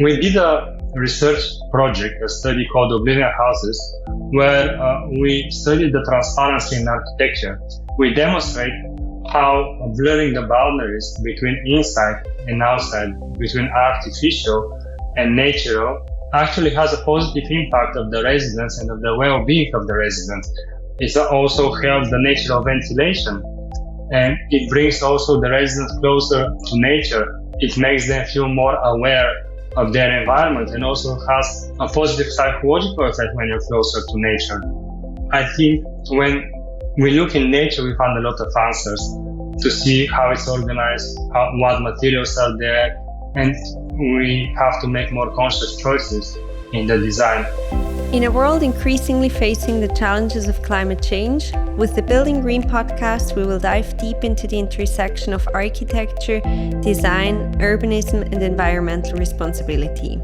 We did a research project, a study called Oblivion Houses, where we studied the transparency in architecture. We demonstrate how blurring the boundaries between inside and outside, between artificial and natural, actually has a positive impact of the residents and of the well-being of the residents. It also helps the natural ventilation, and it brings also the residents closer to nature. It makes them feel more aware of their environment and also has a positive psychological effect when you're closer to nature. I think when we look in nature, we find a lot of answers to see how it's organized, what materials are there, and we have to make more conscious choices in the design. In a world increasingly facing the challenges of climate change, with the Building Green podcast, we will dive deep into the intersection of architecture, design, urbanism, and environmental responsibility.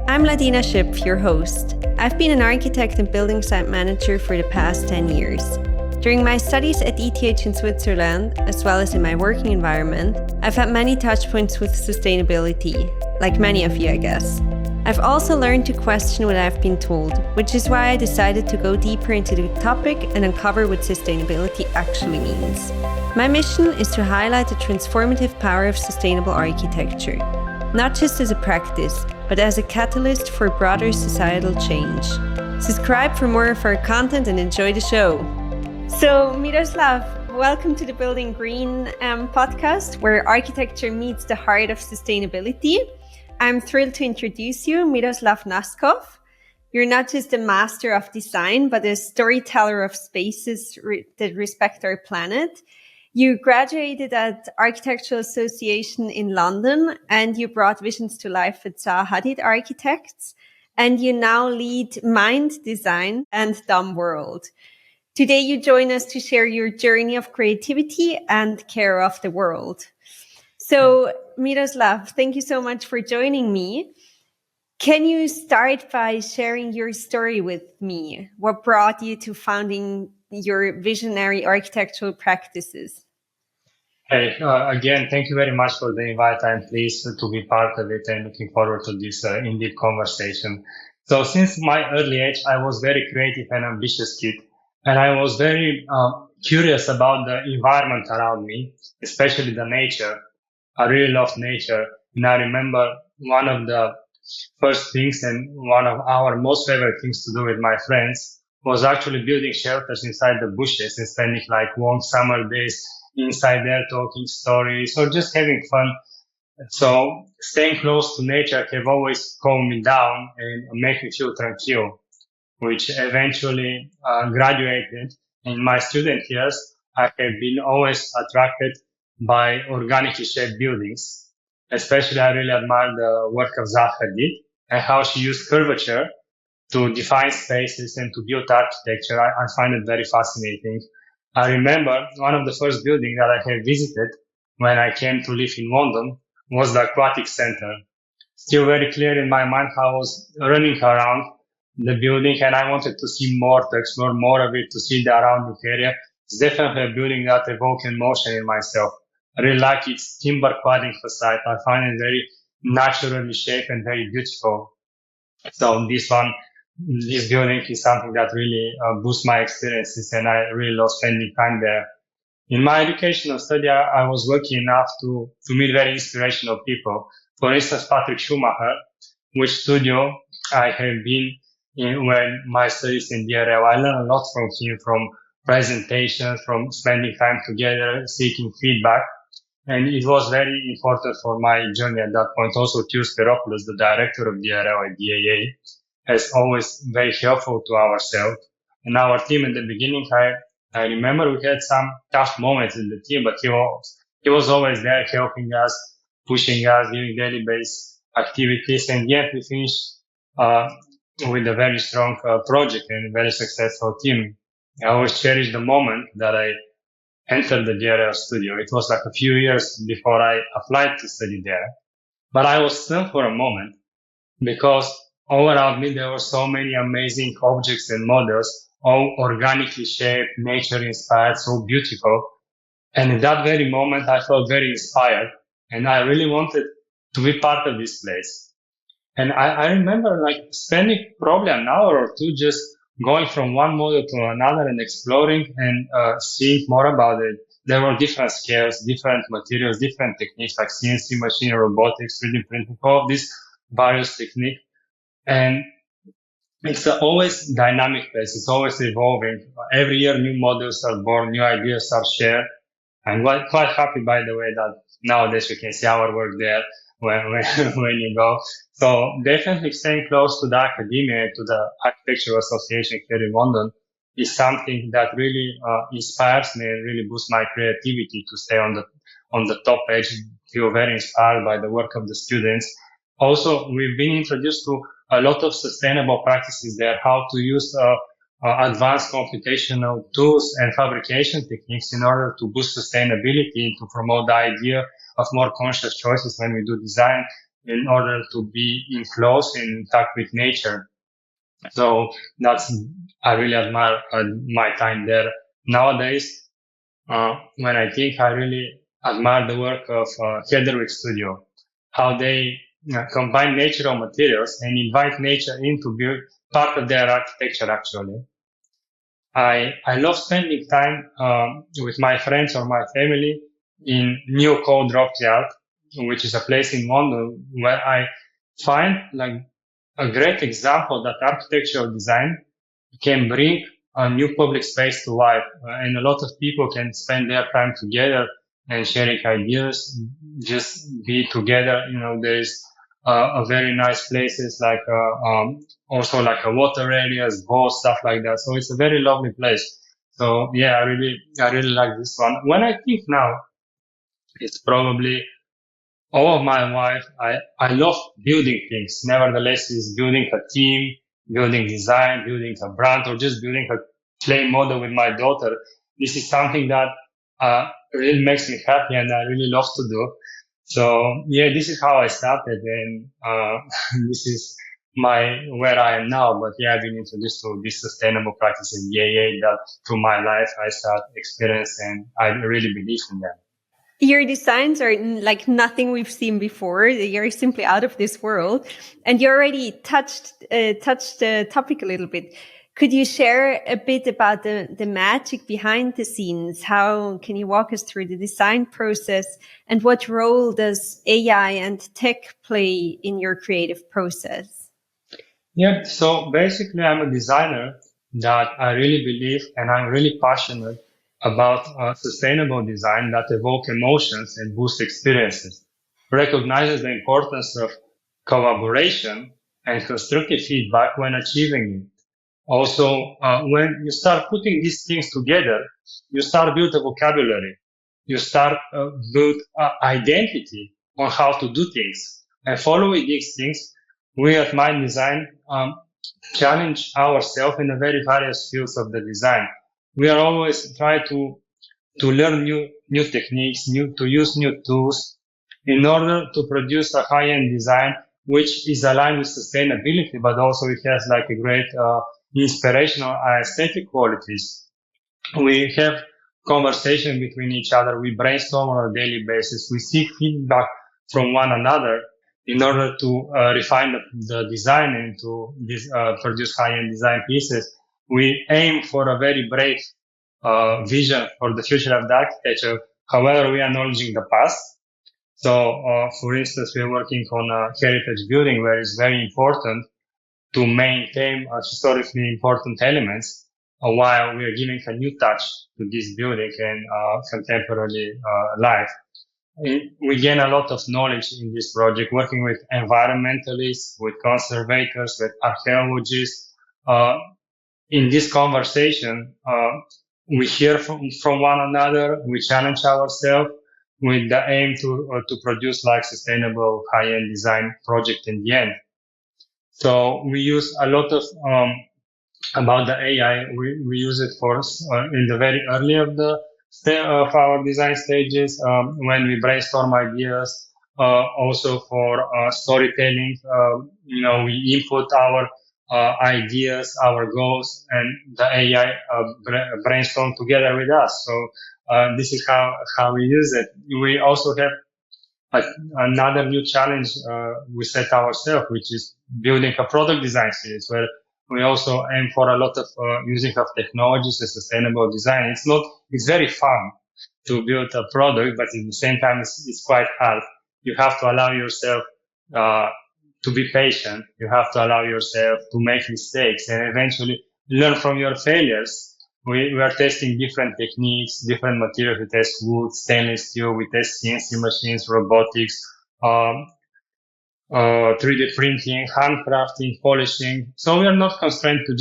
I'm Ladina Schipp, your host. I've been an architect and building site manager for the past 10 years. During my studies at ETH in Switzerland, as well as in my working environment, I've had many touchpoints with sustainability, like many of you, I guess. I've also learned to question what I've been told, which is why I decided to go deeper into the topic and uncover what sustainability actually means. My mission is to highlight the transformative power of sustainable architecture, not just as a practice, but as a catalyst for broader societal change. Subscribe for more of our content and enjoy the show. So, Miroslav, welcome to the Building Green podcast, where architecture meets the heart of sustainability. I'm thrilled to introduce you, Miroslav Naskov. You're not just a master of design, but a storyteller of spaces that respect our planet. You graduated at Architectural Association in London, and you brought visions to life at Zaha Hadid Architects, and you now lead Mind Design and Dumb World. Today, you join us to share your journey of creativity and care of the world. So, Miroslav, thank you so much for joining me. Can you start by sharing your story with me? What brought you to founding your visionary architectural practices? Hey, again, thank you very much for the invite. I'm pleased to be part of it and looking forward to this in-depth conversation. So since my early age, I was very creative and ambitious kid. And I was very curious about the environment around me, especially the nature. I really love nature. And I remember one of the first things and one of our most favorite things to do with my friends was actually building shelters inside the bushes and spending like long summer days inside there talking stories or just having fun. So staying close to nature have always calmed me down and make me feel tranquil, which eventually graduated. In my student years, I have been always attracted by organically shaped buildings. Especially, I really admire the work of Zaha Hadid and how she used curvature to define spaces and to build architecture. I find it very fascinating. I remember one of the first buildings that I have visited when I came to live in London was the Aquatic Center. Still very clear in my mind how I was running around the building and I wanted to see more, to explore more of it, to see the surrounding area. It's definitely a building that evoked emotion in myself. I really like its timber cladding facade. I find it very naturally shaped and very beautiful. So this building is something that really boosts my experiences and I really love spending time there. In my educational study, I was lucky enough to meet very inspirational people. For instance, Patrik Schumacher, which studio I have been in when my studies in DRL. I learned a lot from him, from presentations, from spending time together, seeking feedback. And it was very important for my journey at that point. Also, Tius Peropoulos, the director of DRL at DAA, is always very helpful to ourselves. And our team in the beginning, I remember we had some tough moments in the team, but he was always there helping us, pushing us, doing daily based activities. And yet we finished with a very strong project and a very successful team. I always cherish the moment that I entered the DRL studio. It was like a few years before I applied to study there. But I was stunned for a moment because all around me there were so many amazing objects and models, all organically shaped, nature inspired, so beautiful. And in that very moment, I felt very inspired and I really wanted to be part of this place. And I remember like spending probably an hour or two just going from one model to another and exploring and seeing more about it. There were different scales, different materials, different techniques like CNC machine, robotics, 3D printing, all of these various techniques. And it's always dynamic place. It's always evolving. Every year, new models are born, new ideas are shared. I'm quite happy, by the way, that nowadays you can see our work there when when you go. So definitely staying close to the academia, to the Architectural Association here in London, is something that really inspires me and really boosts my creativity to stay on the top edge. Feel very inspired by the work of the students. Also, we've been introduced to a lot of sustainable practices there, how to use advanced computational tools and fabrication techniques in order to boost sustainability, to promote the idea of more conscious choices when we do design, in order to be in close in touch with nature. So that's, I really admire my time there. Nowadays, when I think, I really admire the work of Hedderwick Studio, how they combine natural materials and invite nature into build part of their architecture actually. I love spending time with my friends or my family in New Code Yard, which is a place in London where I find like a great example that architectural design can bring a new public space to life, and a lot of people can spend their time together and sharing ideas, just be together. You know, there's a very nice places like also like a water areas, boats, stuff like that. So it's a very lovely place. So yeah, I really like this one. When I think now, it's probably all of my life. I love building things. Nevertheless, is building a team, building design, building a brand, or just building a clay model with my daughter. This is something that really makes me happy and I really love to do. So yeah, this is how I started, and this is my where I am now. But yeah, I've been introduced to these sustainable practices, that through my life I start experiencing, and I really believe in them. Your designs are like nothing we've seen before. They are simply out of this world. And you already touched the topic a little bit. Could you share a bit about the magic behind the scenes? How can you walk us through the design process, and what role does AI and tech play in your creative process? Yeah, so basically I'm a designer that I really believe and I'm really passionate about sustainable design that evoke emotions and boost experiences, recognizes the importance of collaboration and constructive feedback when achieving it. Also, when you start putting these things together, you start build a vocabulary, you start build identity on how to do things. And following these things, we at Mind Design challenge ourselves in the very various fields of the design. We are always trying to learn new techniques, to use new tools in order to produce a high-end design which is aligned with sustainability, but also it has like a great inspirational aesthetic qualities. We have conversation between each other. We brainstorm on a daily basis. We seek feedback from one another in order to refine the design and to produce high-end design pieces. We aim for a very brave vision for the future of the architecture. However, we are acknowledging the past. So, for instance, we are working on a heritage building where it's very important to maintain historically important elements while we are giving a new touch to this building and contemporary life. We gain a lot of knowledge in this project, working with environmentalists, with conservators, with archaeologists. In this conversation, we hear from one another, we challenge ourselves with the aim to produce like sustainable high-end design project in the end. So we use a lot of about the AI. We use it for in the very early of our design stages when we brainstorm ideas. Also for storytelling, we input our ideas, our goals, and the AI brainstorm together with us. So this is how we use it. We also have another new challenge we set ourselves, which is building a product design series where we also aim for a lot of using of technologies and sustainable design. It's very fun to build a product, but at the same time, it's quite hard. You have to allow yourself to be patient. You have to allow yourself to make mistakes and eventually learn from your failures. We are testing different techniques, different materials. We test wood, stainless steel. We test CNC machines, robotics, 3D printing, handcrafting, polishing. So we are not constrained to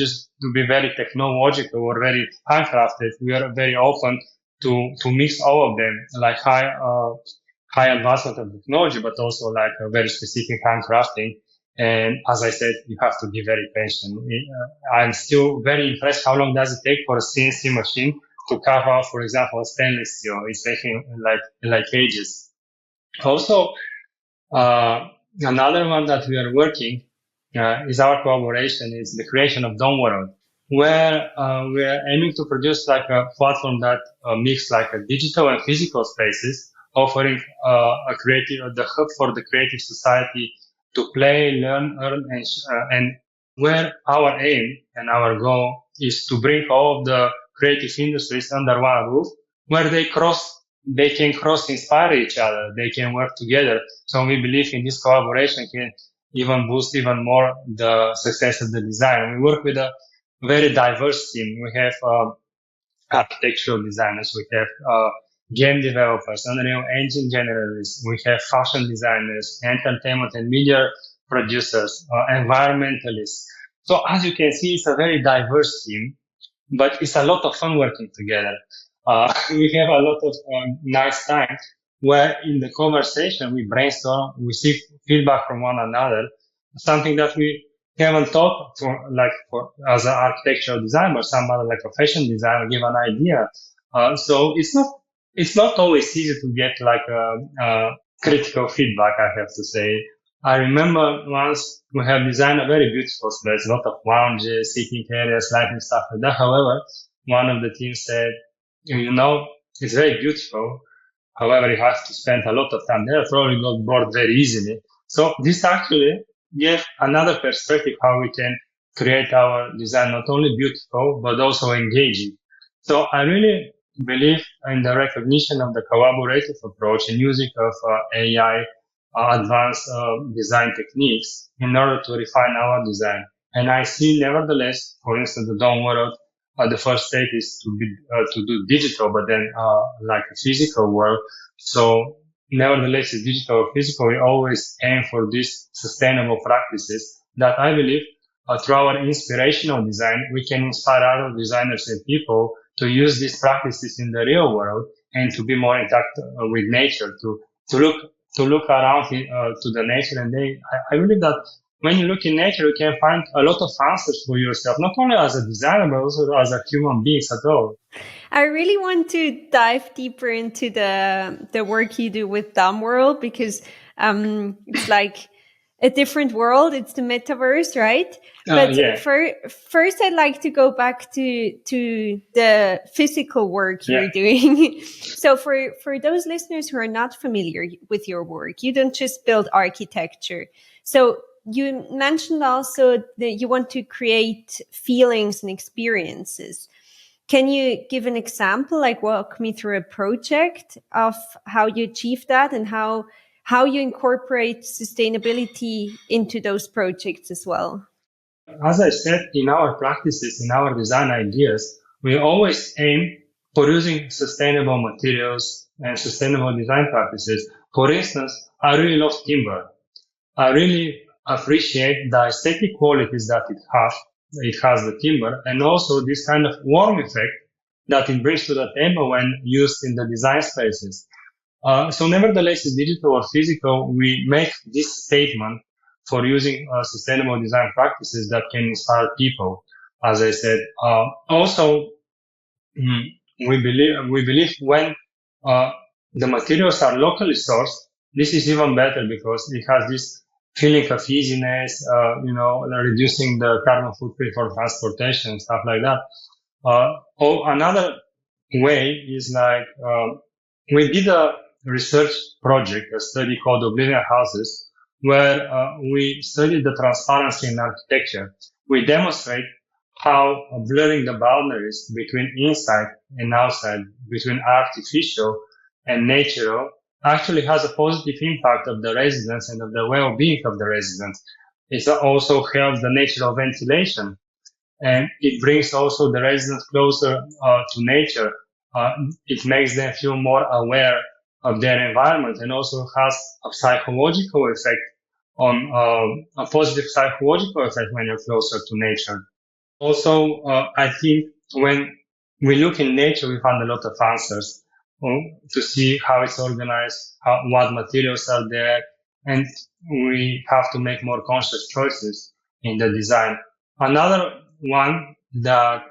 be very technological or very handcrafted. We are very open to mix all of them, like high advancement of technology, but also like a very specific handcrafting. And as I said, you have to be very patient. I'm still very impressed how long does it take for a CNC machine to carve out, for example, stainless steel. It's taking like ages. Also, another one that we are working is our collaboration is the creation of Dome World, where we are aiming to produce like a platform that mix like a digital and physical spaces, offering the hub for the creative society to play, learn, earn, and where our aim and our goal is to bring all of the creative industries under one roof, where they can cross inspire each other, they can work together. So we believe in this collaboration can even boost even more the success of the design. We work with a very diverse team. We have architectural designers, we have game developers, Unreal Engine generalists, we have fashion designers, entertainment and media producers, environmentalists. So as you can see, it's a very diverse team, but it's a lot of fun working together. We have a lot of nice time where in the conversation we brainstorm, we seek feedback from one another, something that we haven't thought as an architectural designer, somebody like a fashion designer give an idea. So it's not always easy to get like a critical feedback, I have to say. I remember once we have designed a very beautiful space, a lot of lounges, seating areas, lighting, stuff like that. However, one of the teams said, it's very beautiful. However, you have to spend a lot of time there, probably got bored very easily. So this actually gave another perspective how we can create our design not only beautiful, but also engaging. So I really believe in the recognition of the collaborative approach and using of AI, advanced design techniques in order to refine our design. And I see nevertheless, for instance, the Dome World, the first step is to do digital, but then like a physical world. So nevertheless, it's digital or physical. We always aim for these sustainable practices that I believe through our inspirational design, we can inspire other designers and people to use these practices in the real world and to be more in touch with nature, to look around to the nature. And I believe that when you look in nature, you can find a lot of answers for yourself, not only as a designer, but also as a human being at all. I really want to dive deeper into the work you do with Dome World, because it's like a different world. It's the metaverse, right? But yeah. First, I'd like to go back to the physical work you're doing. So for those listeners who are not familiar with your work, you don't just build architecture. So you mentioned also that you want to create feelings and experiences. Can you give an example, like walk me through a project of how you achieve that and how you incorporate sustainability into those projects as well? As I said, in our practices, in our design ideas, we always aim for using sustainable materials and sustainable design practices. For instance, I really love timber. I really appreciate the aesthetic qualities that it has the timber, and also this kind of warm effect that it brings to the table when used in the design spaces. So nevertheless, it's digital or physical, we make this statement for using sustainable design practices that can inspire people. As I said, also we believe when the materials are locally sourced, this is even better because it has this feeling of easiness, reducing the carbon footprint for transportation and stuff like that. Another way is like we did a research project, a study called Oblivion Houses, where we studied the transparency in architecture. We demonstrate how blurring the boundaries between inside and outside, between artificial and natural, actually has a positive impact of the residents and of the well-being of the residents. It also helps the natural ventilation, and it brings also the residents closer to nature. It makes them feel more aware of their environment, and also has a psychological effect on a positive psychological effect when you're closer to nature. Also, I think when we look in nature, we find a lot of answers to see how it's organized, what materials are there, and we have to make more conscious choices in the design. Another one that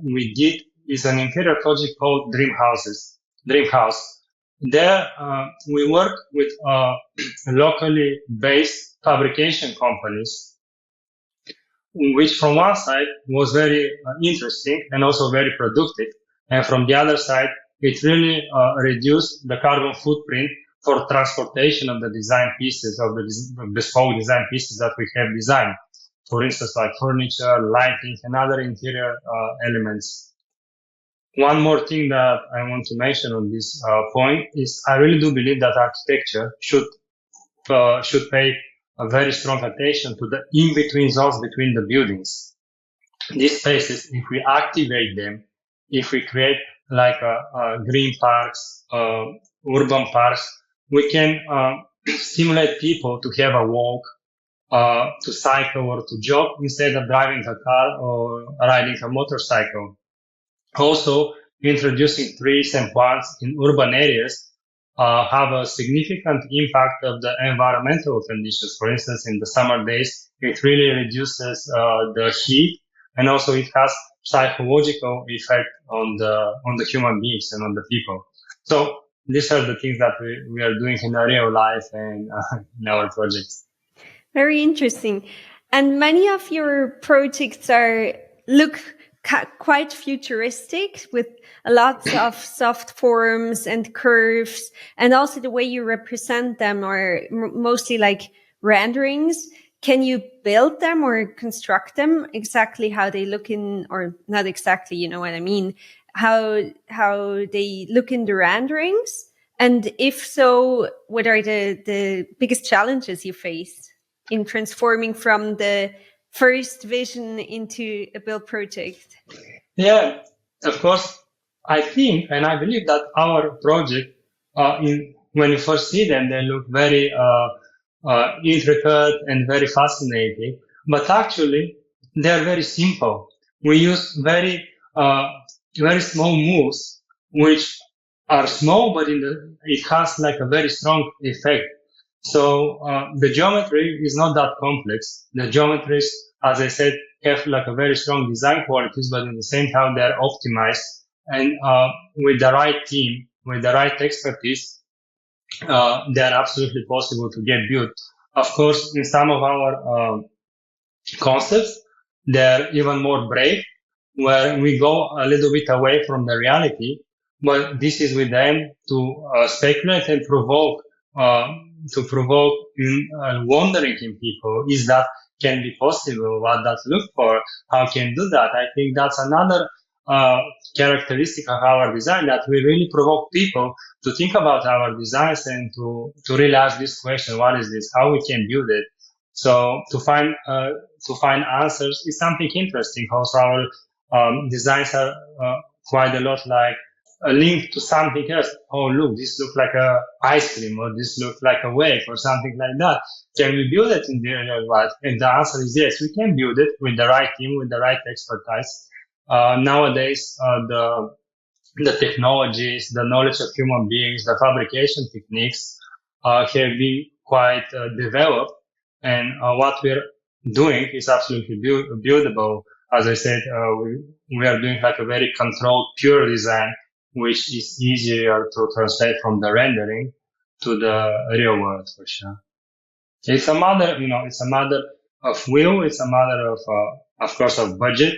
we did is an interior project called Dream House. There, we work with locally based fabrication companies, which from one side was very interesting and also very productive. And from the other side, it really reduced the carbon footprint for transportation of the design pieces, of the bespoke design pieces that we have designed. For instance, like furniture, lighting, and other interior elements. One more thing that I want to mention on this point is I really do believe that architecture should pay a very strong attention to the in-between zones between the buildings. These spaces, if we activate them, if we create like green parks, urban parks, we can stimulate people to have a walk, to cycle or to jog instead of driving a car or riding a motorcycle. Also, introducing trees and plants in urban areas have a significant impact of the environmental conditions. For instance, in the summer days, it really reduces the heat, and also it has psychological effect on the human beings and on the people. So these are the things that we are doing in our real life and in our projects. Very interesting. And many of your projects look quite futuristic, with a lot of soft forms and curves, and also the way you represent them are mostly like renderings. Can you build them or construct them exactly how they look in, or not exactly, you know what I mean, how they look in the renderings? And if so, what are the biggest challenges you face in transforming from the first vision into a build project? Yeah, of course. I think and I believe that our project, when you first see them, they look very intricate and very fascinating. But actually, they are very simple. We use very small moves, which are small, but it has like a very strong effect. So the geometry is not that complex. The geometries, as I said, have like a very strong design qualities, but at the same time they are optimized. And with the right team, with the right expertise, they are absolutely possible to get built. Of course, in some of our concepts, they're even more brave, where we go a little bit away from the reality, but this is with them to speculate and provoke wondering in people. Is that can be possible? What does look for? How can do that? I think that's another characteristic of our design, that we really provoke people to think about our designs and to really ask this question: what is this? How we can build it? So to find answers is something interesting. Also, our designs are quite a lot like a link to something else. Oh, look, this looks like a ice cream, or this looks like a wave, or something like that. Can we build it in the real world? And the answer is yes, we can build it with the right team, with the right expertise. Nowadays, the technologies, the knowledge of human beings, the fabrication techniques have been quite developed, and what we're doing is absolutely buildable. As I said, we are doing like a very controlled, pure design, which is easier to translate from the rendering to the real world, for sure. It's a matter, it's a matter of will. It's a matter of course, of budget,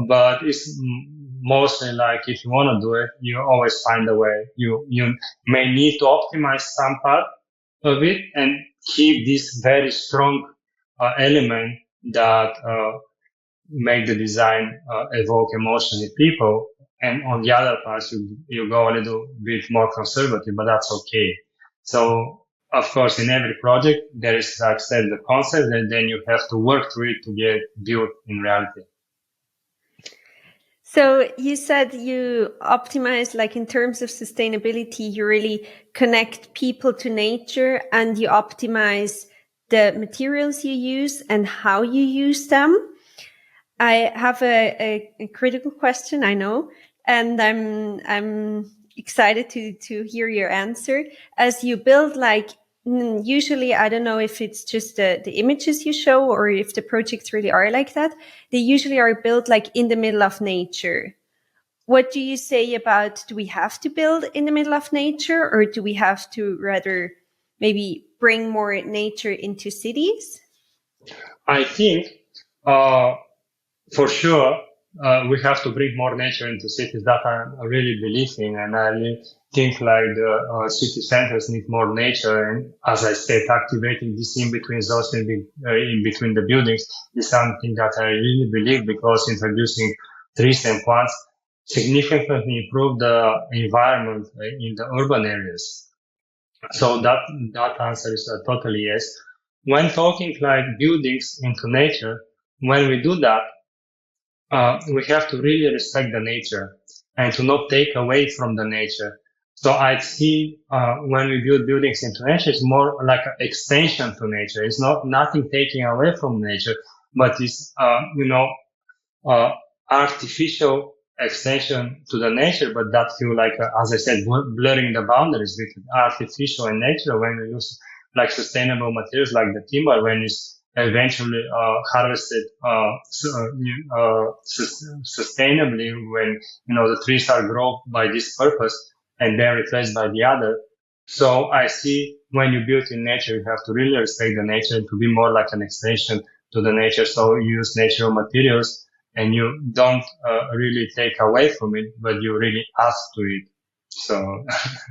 but it's mostly like if you want to do it, you always find a way. You may need to optimize some part of it and keep this very strong element that make the design evoke emotion in people. And on the other parts, you go a little bit more conservative, but that's okay. So, of course, in every project, there is, like I said, the concept, and then you have to work through it to get built in reality. So you said you optimize, like in terms of sustainability, you really connect people to nature and you optimize the materials you use and how you use them. I have a critical question, I know, and I'm excited to hear your answer. As you build, like usually, I don't know if it's just the images you show or if the projects really are like that. They usually are built like in the middle of nature. What do you say about, do we have to build in the middle of nature, or do we have to rather maybe bring more nature into cities? I think, for sure, we have to bring more nature into cities. That I really believe in, and I really think like the city centers need more nature. And as I said, activating this in between zones in between the buildings is something that I really believe, because introducing trees and plants significantly improve the environment in the urban areas. So that answer is totally yes. When talking like buildings into nature, when we do that, we have to really respect the nature and to not take away from the nature. So I see when we build buildings into nature, it's more like an extension to nature. It's not nothing taking away from nature, but it's artificial extension to the nature. But that feel like, as I said, blurring the boundaries between artificial and nature when we use like sustainable materials like the timber, when it's eventually harvested sustainably, when the trees are grown by this purpose and then replaced by the other. So I see when you build in nature, you have to really respect the nature to be more like an extension to the nature. So you use natural materials and you don't really take away from it, but you really add to it. So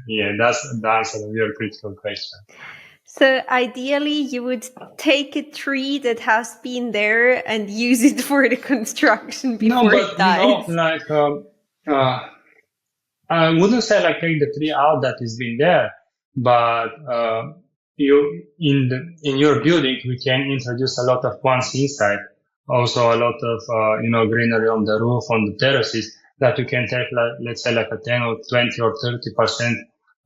yeah, that's the answer to your critical question. So ideally, you would take a tree that has been there and use it for the construction before it dies. I wouldn't say like take the tree out that has been there, but in your building we can introduce a lot of plants inside. Also a lot of greenery on the roof, on the terraces, that you can take like, let's say like a 10 or 20 or 30%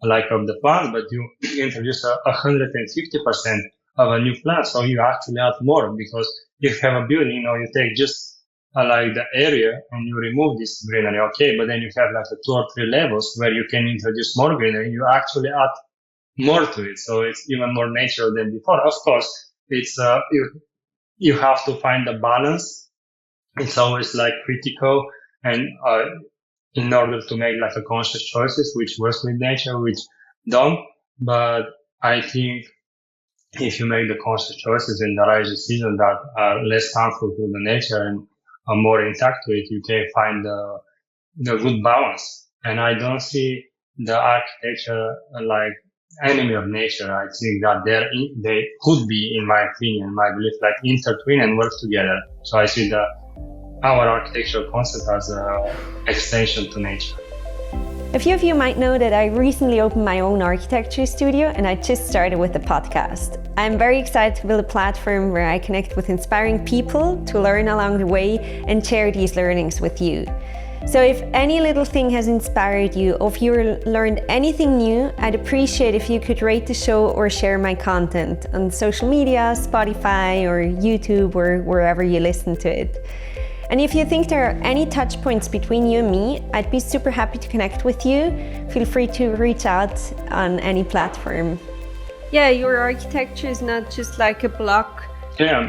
like of the plant, but you introduce 150% of a new plant. So you actually add more, because if you have a building, you take just like the area and you remove this greenery. Okay. But then you have like 2 or 3 levels where you can introduce more greenery. You actually add more to it. So it's even more natural than before. Of course, it's, you have to find a balance. It's always like critical, and in order to make like a conscious choices, which works with nature, which don't. But I think if you make the conscious choices and the right decisions that are less harmful to the nature and are more intact to it, you can find the good balance. And I don't see the architecture like enemy of nature. I think that they could be, in my opinion, my belief, like intertwine and work together. So I see our architectural concept as an extension to nature. A few of you might know that I recently opened my own architecture studio, and I just started with the podcast. I'm very excited to build a platform where I connect with inspiring people to learn along the way and share these learnings with you. So if any little thing has inspired you, or if you learned anything new, I'd appreciate if you could rate the show or share my content on social media, Spotify or YouTube, or wherever you listen to it. And if you think there are any touch points between you and me, I'd be super happy to connect with you. Feel free to reach out on any platform. Yeah, your architecture is not just like a block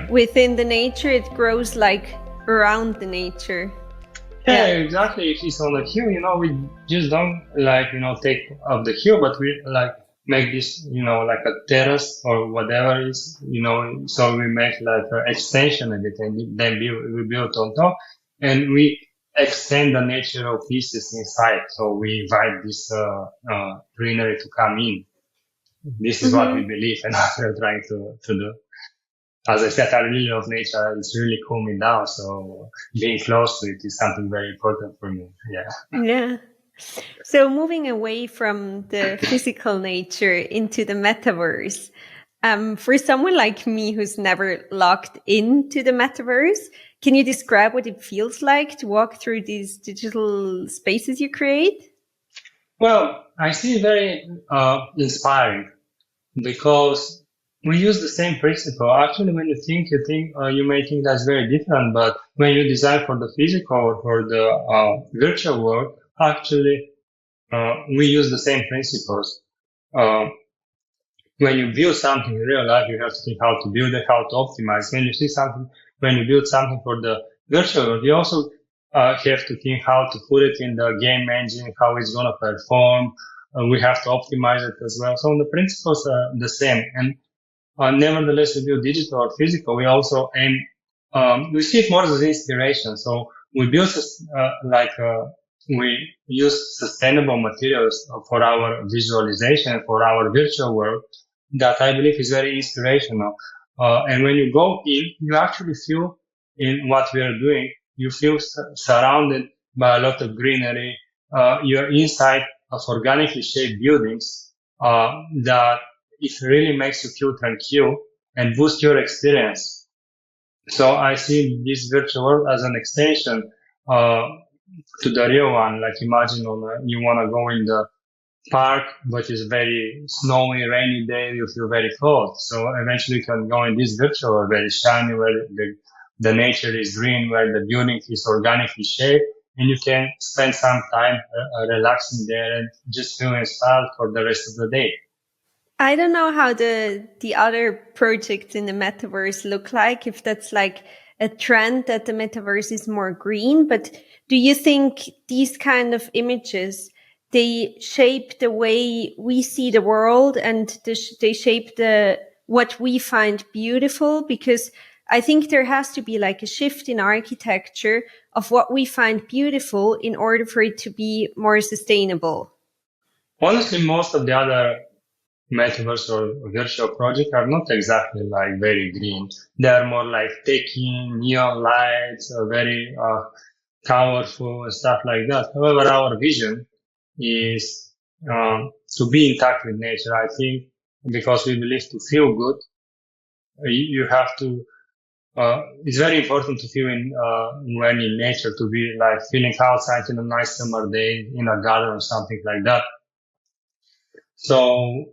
within the nature, it grows like around the nature. Yeah, exactly. If it's on the hill, we just don't take off the hill, but we like make this, like a terrace or whatever it is, so we make like an extension of it, and then we build on top, and we extend the natural pieces inside. So we invite this greenery to come in. This is what we believe and what we're trying to do. As I said, I really love nature. It's really cool me down. So being close to it is something very important for me. Yeah. Yeah. So moving away from the physical nature into the metaverse, for someone like me who's never logged into the metaverse, can you describe what it feels like to walk through these digital spaces you create? Well, I see it very inspiring because we use the same principle. Actually, when you may think that's very different, but when you design for the physical or for the virtual world, actually, we use the same principles. Uh, when you build something in real life, you have to think how to build it, how to optimize. When you build something for the virtual world, you also have to think how to put it in the game engine, how it's going to perform. We have to optimize it as well. So the principles are the same. And nevertheless, we build digital or physical. We also aim, we see it more as inspiration. So we build we use sustainable materials for our visualization, for our virtual world that I believe is very inspirational. And when you go in, you actually feel in what we are doing, you feel surrounded by a lot of greenery. You're inside of organically shaped buildings that it really makes you feel tranquil and boost your experience. So I see this virtual world as an extension to the real one. Like imagine you want to go in the park, but it's very snowy, rainy day, you feel very cold. So eventually you can go in this virtual world, very shiny, where the nature is green, where the building is organically shaped, and you can spend some time relaxing there and just feel inspired for the rest of the day. I don't know how the other projects in the metaverse look like, if that's like a trend that the metaverse is more green, but do you think these kind of images, they shape the way we see the world and they shape what we find beautiful? Because I think there has to be like a shift in architecture of what we find beautiful in order for it to be more sustainable. Honestly, most of the other metaverse or virtual projects are not exactly like very green. They are more like taking neon lights, very colorful and stuff like that. However, our vision is to be in touch with nature. I think because we believe to feel good, you have to. It's very important to feel when in nature, to be like feeling outside in a nice summer day in a garden or something like that. So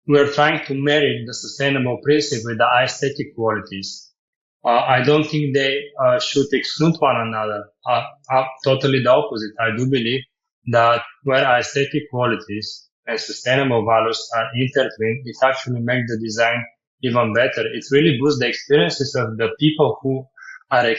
we're trying to marry the sustainable principle with the aesthetic qualities. I don't think they should exclude one another. Totally the opposite. I do believe that where aesthetic qualities and sustainable values are intertwined, it actually makes the design even better. It really boosts the experiences of the people who are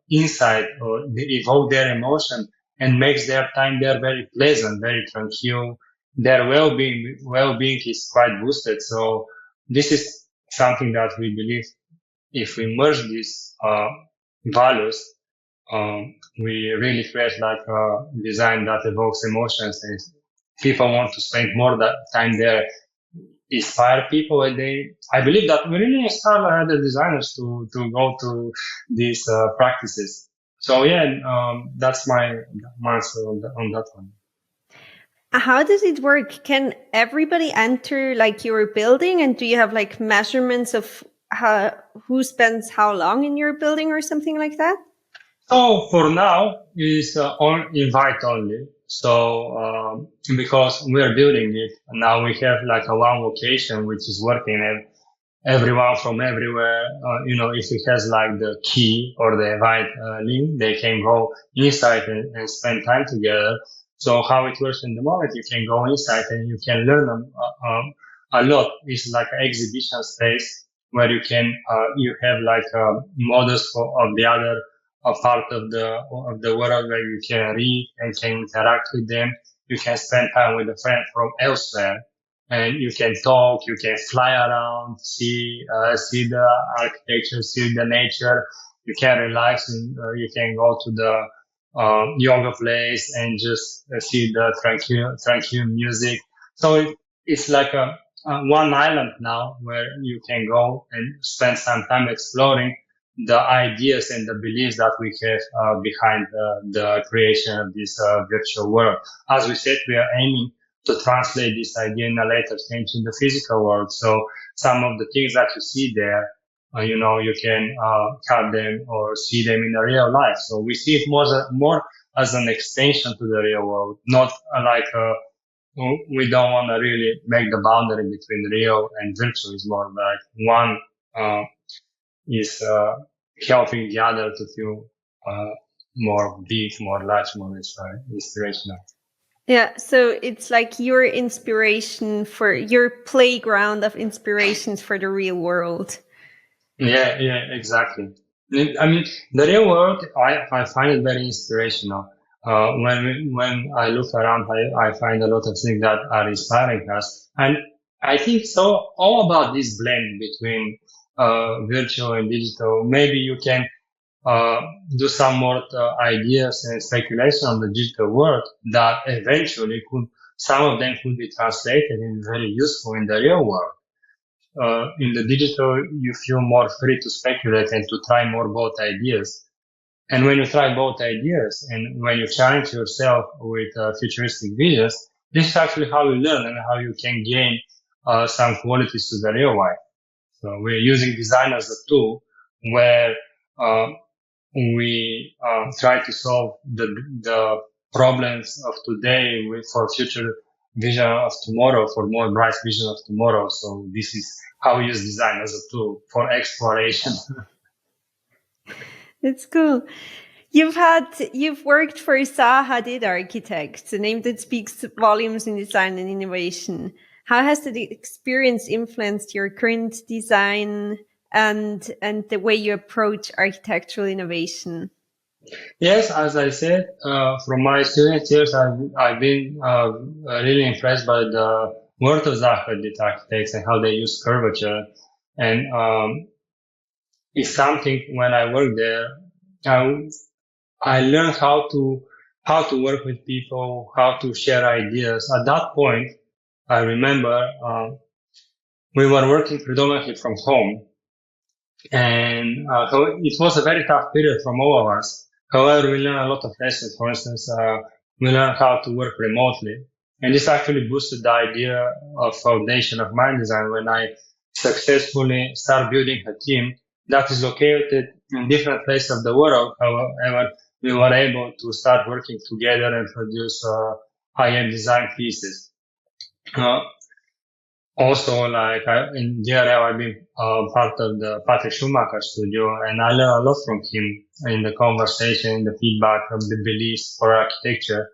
inside, or they evoke their emotion and makes their time there very pleasant, very tranquil. Their well-being is quite boosted. So this is something that we believe if we merge these values, we really create like a design that evokes emotions, and people want to spend more time there, inspire people, and I believe that we really inspire other designers to go to these practices. So yeah, that's my answer on that one. How does it work? Can everybody enter like your building, and do you have like measurements of who spends how long in your building or something like that? So for now, it's on invite only. So because we are building it now, we have like a one location which is working, and everyone from everywhere, if it has like the key or the invite link, they can go inside and spend time together. So how it works in the moment, you can go inside and you can learn a lot. It's like an exhibition space where you have like models of the other part of the world where you can read and can interact with them. You can spend time with a friend from elsewhere, and you can talk. You can fly around, see the architecture, see the nature. You can relax, and you can go to the yoga place and just see the tranquil music. So it's like a one island now where you can go and spend some time exploring the ideas and the beliefs that we have behind the creation of this virtual world. As we said, we are aiming to translate this idea in a later stage in the physical world. So some of the things that you see there, you can have them or see them in the real life. So we see it more as an extension to the real world, not like we don't want to really make the boundary between real and virtual. It's more like one is helping the other to feel more big, more large, more inspirational. Yeah, so it's like your inspiration for your playground of inspirations for the real world. Yeah, exactly. I mean, the real world, I find it very inspirational. When I look around, I find a lot of things that are inspiring us. And I think so all about this blend between virtual and digital. Maybe you can uh, do some more ideas and speculation on the digital world that eventually some of them could be translated and very useful in the real world. In the digital, you feel more free to speculate and to try more both ideas. And when you try both ideas and when you challenge yourself with futuristic visions, this is actually how you learn and how you can gain some qualities to the real life. So we're using design as a tool where uh, we try to solve the problems of today for future vision of tomorrow, for more bright vision of tomorrow. So this is how we use design as a tool for exploration. It's cool. You've worked for Zaha Hadid Architects, a name that speaks volumes in design and innovation. How has the experience influenced your current design and the way you approach architectural innovation? Yes, as I said, from my student years, I've been really impressed by the work of Zaha Hadid architects and how they use curvature. And it's something when I work there, I, I learned how to work with people, how to share ideas. At that point, I remember we were working predominantly from home, and so it was a very tough period from all of us. However, we learned a lot of lessons. For instance, we learned how to work remotely, and this actually boosted the idea of foundation of mind design when I successfully start building a team that is located in different places of the world. However, we were able to start working together and produce high-end design pieces. Uh, Also, like in DRL, I've been part of the Patrik Schumacher studio, and I learned a lot from him in the conversation, the feedback of the beliefs for architecture.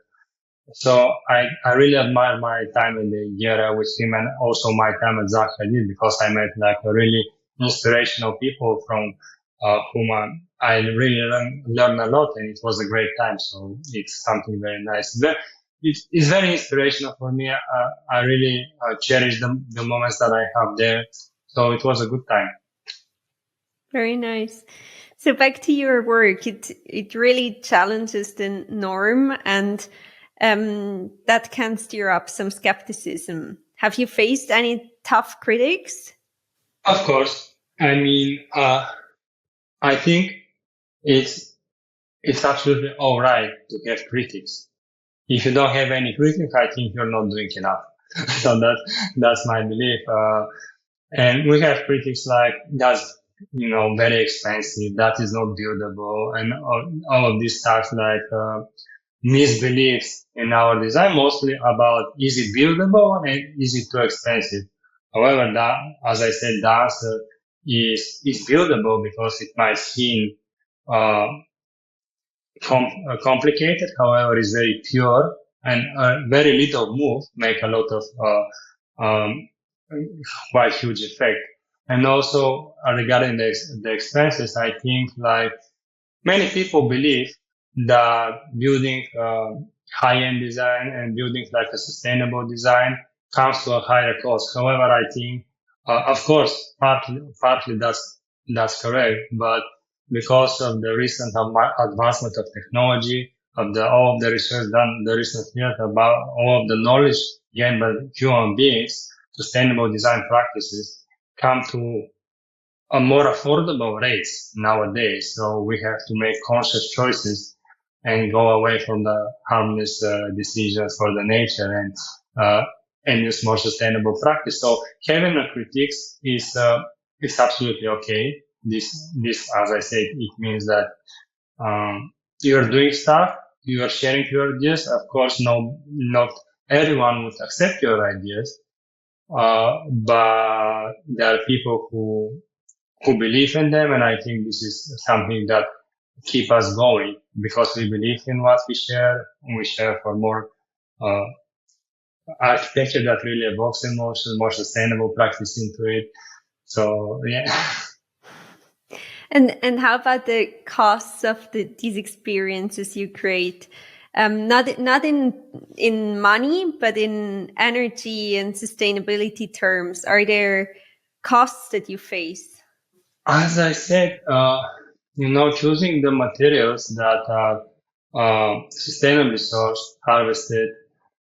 So I really admire my time in the DRL with him and also my time at Zaha Hadid because I met like a really inspirational people from whom I really learned a lot, and it was a great time. So it's something very nice. It's very inspirational for me. I really cherish the moments that I have there. So it was a good time. Very nice. So back to your work, it really challenges the norm, and that can stir up some skepticism. Have you faced any tough critics? Of course. I mean, I think it's absolutely all right to have critics. If you don't have any critics, I think you're not doing enough. So that's my belief. And we have critics like that's very expensive, that is not buildable, and all of these stuff like misbeliefs in our design, mostly about is it buildable and is it too expensive. However, that, as I said, the answer is buildable because it might seem uh, complicated. However, it's very pure and very little move make a lot of quite huge effect. And also regarding the expenses, I think like many people believe that building high-end design and building like a sustainable design comes to a higher cost. However, I think, of course, partly that's correct, but because of the recent advancement of technology, of all of the research done, the recent years about all of the knowledge gained by human beings, sustainable design practices come to a more affordable rates nowadays. So we have to make conscious choices and go away from the harmless decisions for the nature and use more sustainable practice. So having a critiques is absolutely okay. This, as I said, it means that you're doing stuff, you are sharing your ideas. Of course, no, not everyone would accept your ideas, but there are people who believe in them, and I think this is something that keep us going because we believe in what we share. We share for more uh, architecture that really evokes emotion, more sustainable practice into it. So yeah. And how about the costs of these experiences you create? Not in money, but in energy and sustainability terms. Are there costs that you face? As I said, choosing the materials that are sustainably sourced, harvested,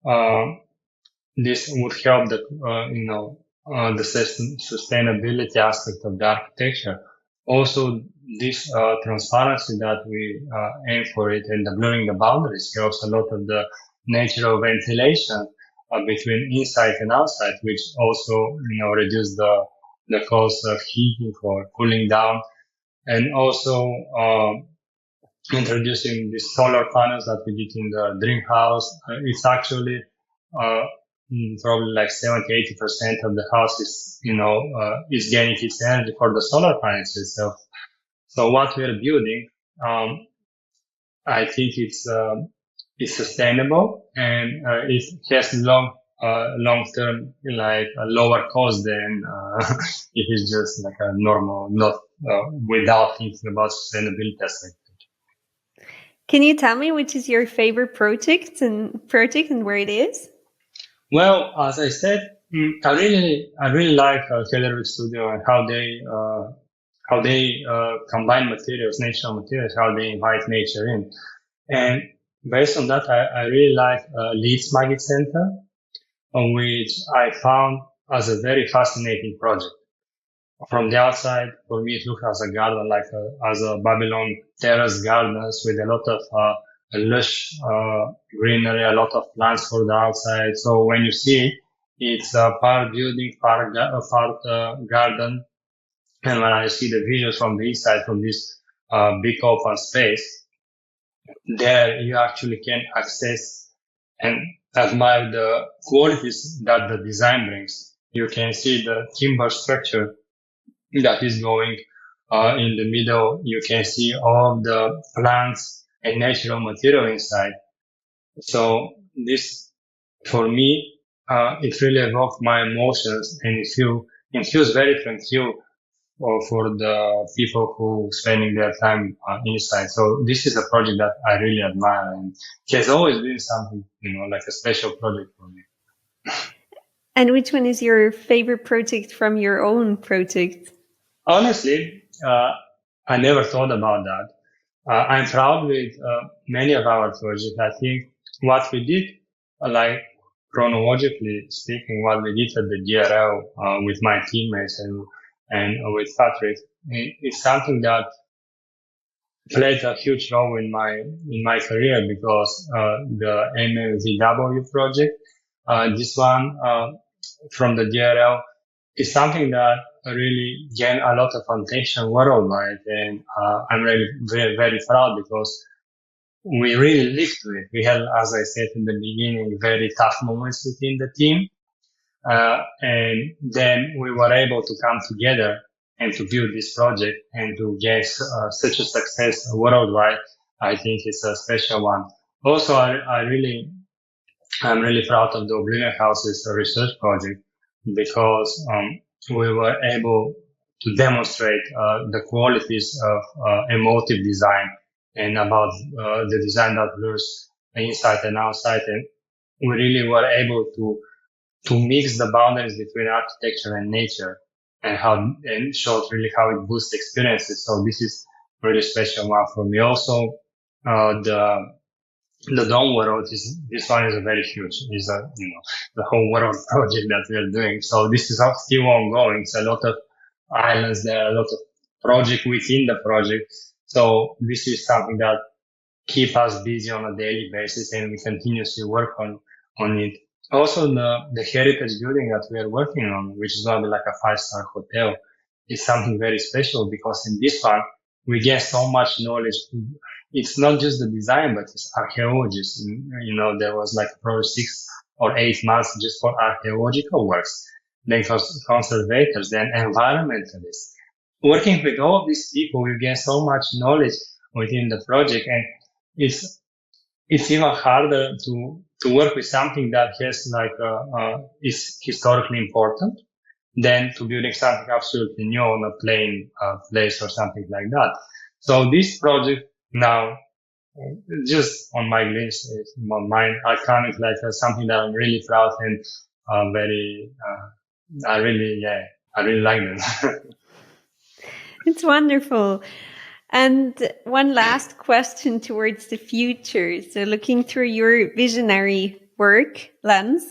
uh, this would help the sustainability aspect of the architecture. Also, this transparency that we aim for it and the blurring the boundaries helps a lot of the natural ventilation between inside and outside, which also reduce the cost of heating or cooling down, and also introducing the solar panels that we did in the dream house. It's actually uh, probably like 70-80% of the house is getting its energy for the solar panels itself. So what we are building, I think it's sustainable and it has long term like a lower cost than if it's just like a normal, not without thinking about sustainability aspect. Can you tell me which is your favorite project and where it is? Well, as I said, I really like Keller Studio and how they combine materials, natural materials, how they invite nature in. And based on that, I really like Leeds Magic Center, on which I found as a very fascinating project. From the outside, for me, it looks as a garden, like as a Babylon terrace gardens with a lot of lush greenery, a lot of plants for the outside. So when you see it, it's a part building, part garden. And when I see the visuals from the inside, from this big open space, there you actually can access and admire the qualities that the design brings. You can see the timber structure that is going in the middle. You can see all the plants and natural material inside. So this, for me, it really evoked my emotions and it feels very tranquil for the people who spending their time inside. So this is a project that I really admire and it has always been something, like a special project for me. And which one is your favorite project from your own project? Honestly, I never thought about that. I'm proud with many of our projects. I think what we did, like chronologically speaking, what we did at the DRL with my teammates and with Patrik, is something that played a huge role in my career because the MMVW project, this one from the DRL, is something that really gained a lot of attention worldwide, and I'm really very very proud because we really lived to it. We had, as I said in the beginning, very tough moments within the team, and then we were able to come together and to build this project and to get such a success worldwide. I think it's a special one. Also, I'm really proud of the Oblivion House's research project because we were able to demonstrate the qualities of emotive design and about the design that blurs inside and outside. And we really were able to mix the boundaries between architecture and nature and showed really how it boosts experiences. So this is really special one for me. Also, the the Dome World this one is a very huge, is a, the whole world project that we are doing. So this is still ongoing. It's a lot of islands there, a lot of project within the project. So this is something that keep us busy on a daily basis, and we continuously work on it. Also, the heritage building that we are working on, which is going to be like a 5-star hotel, is something very special, because in this one, we get so much knowledge. It's not just the design, but it's archaeologists. There was like probably 6 or 8 months just for archaeological works, then conservators, then environmentalists. Working with all these people, we get so much knowledge within the project, and it's even harder to work with something that has is historically important than to building something absolutely new on a plain place or something like that. So this project now, just on my list, in my mind, I count it like something that I'm really proud and I really like them. It's wonderful. And one last question towards the future. So looking through your visionary work lens,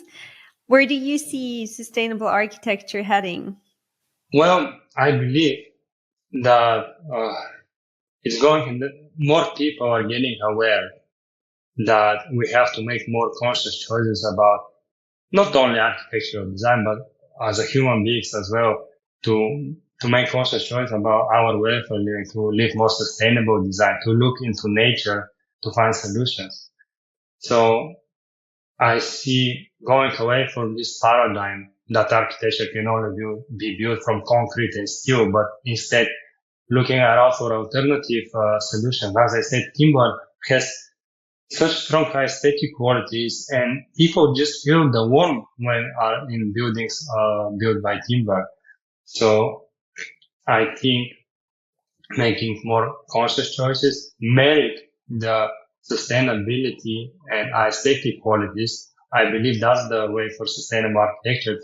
where do you see sustainable architecture heading? Well, I believe that more people are getting aware that we have to make more conscious choices about not only architectural design, but as a human beings as well, to make conscious choice about our way for living, to live more sustainable design, to look into nature to find solutions. So I see going away from this paradigm that architecture can only be built from concrete and steel, but instead looking around for alternative solutions. As I said, timber has such strong aesthetic qualities, and people just feel the warmth when are in buildings built by timber. So I think making more conscious choices, merit the sustainability and aesthetic qualities. I believe that's the way for sustainable architecture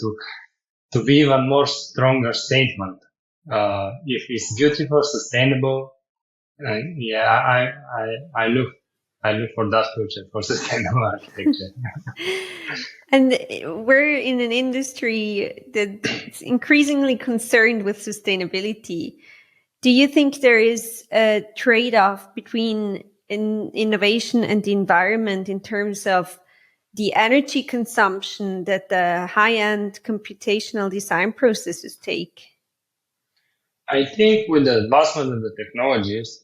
to be even more stronger statement. If it's beautiful, sustainable, I look for that future for sustainable architecture. And we're in an industry that's increasingly concerned with sustainability. Do you think there is a trade-off between innovation and the environment in terms of the energy consumption that the high-end computational design processes take? I think with the advancement of the technologies,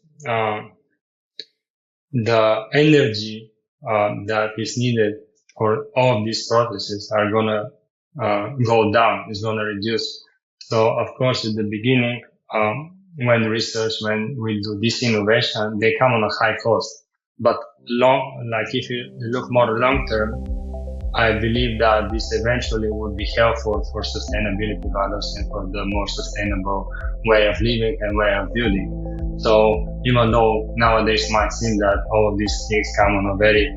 the energy that is needed for all of these processes are gonna go down. It's gonna reduce. So of course, at the beginning, when we do this innovation, they come on a high cost. But if you look more long term, I believe that this eventually would be helpful for sustainability values and for the more sustainable way of living and way of building. So even though nowadays it might seem that all of these things come on a very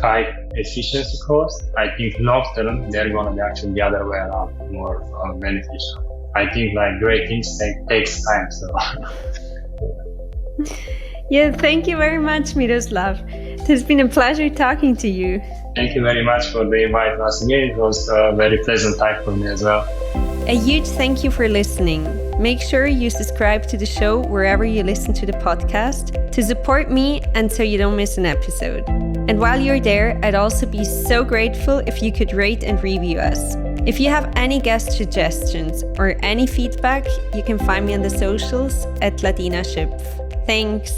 high efficiency cost, I think long term they're going to be actually the other way around, more beneficial. I think great things takes time. So yeah, thank you very much, Miroslav. It has been a pleasure talking to you. Thank you very much for the invite once again. It was a very pleasant time for me as well. A huge thank you for listening. Make sure you subscribe to the show wherever you listen to the podcast to support me and so you don't miss an episode. And while you're there, I'd also be so grateful if you could rate and review us. If you have any guest suggestions or any feedback, you can find me on the socials at LadinaShip. Thanks.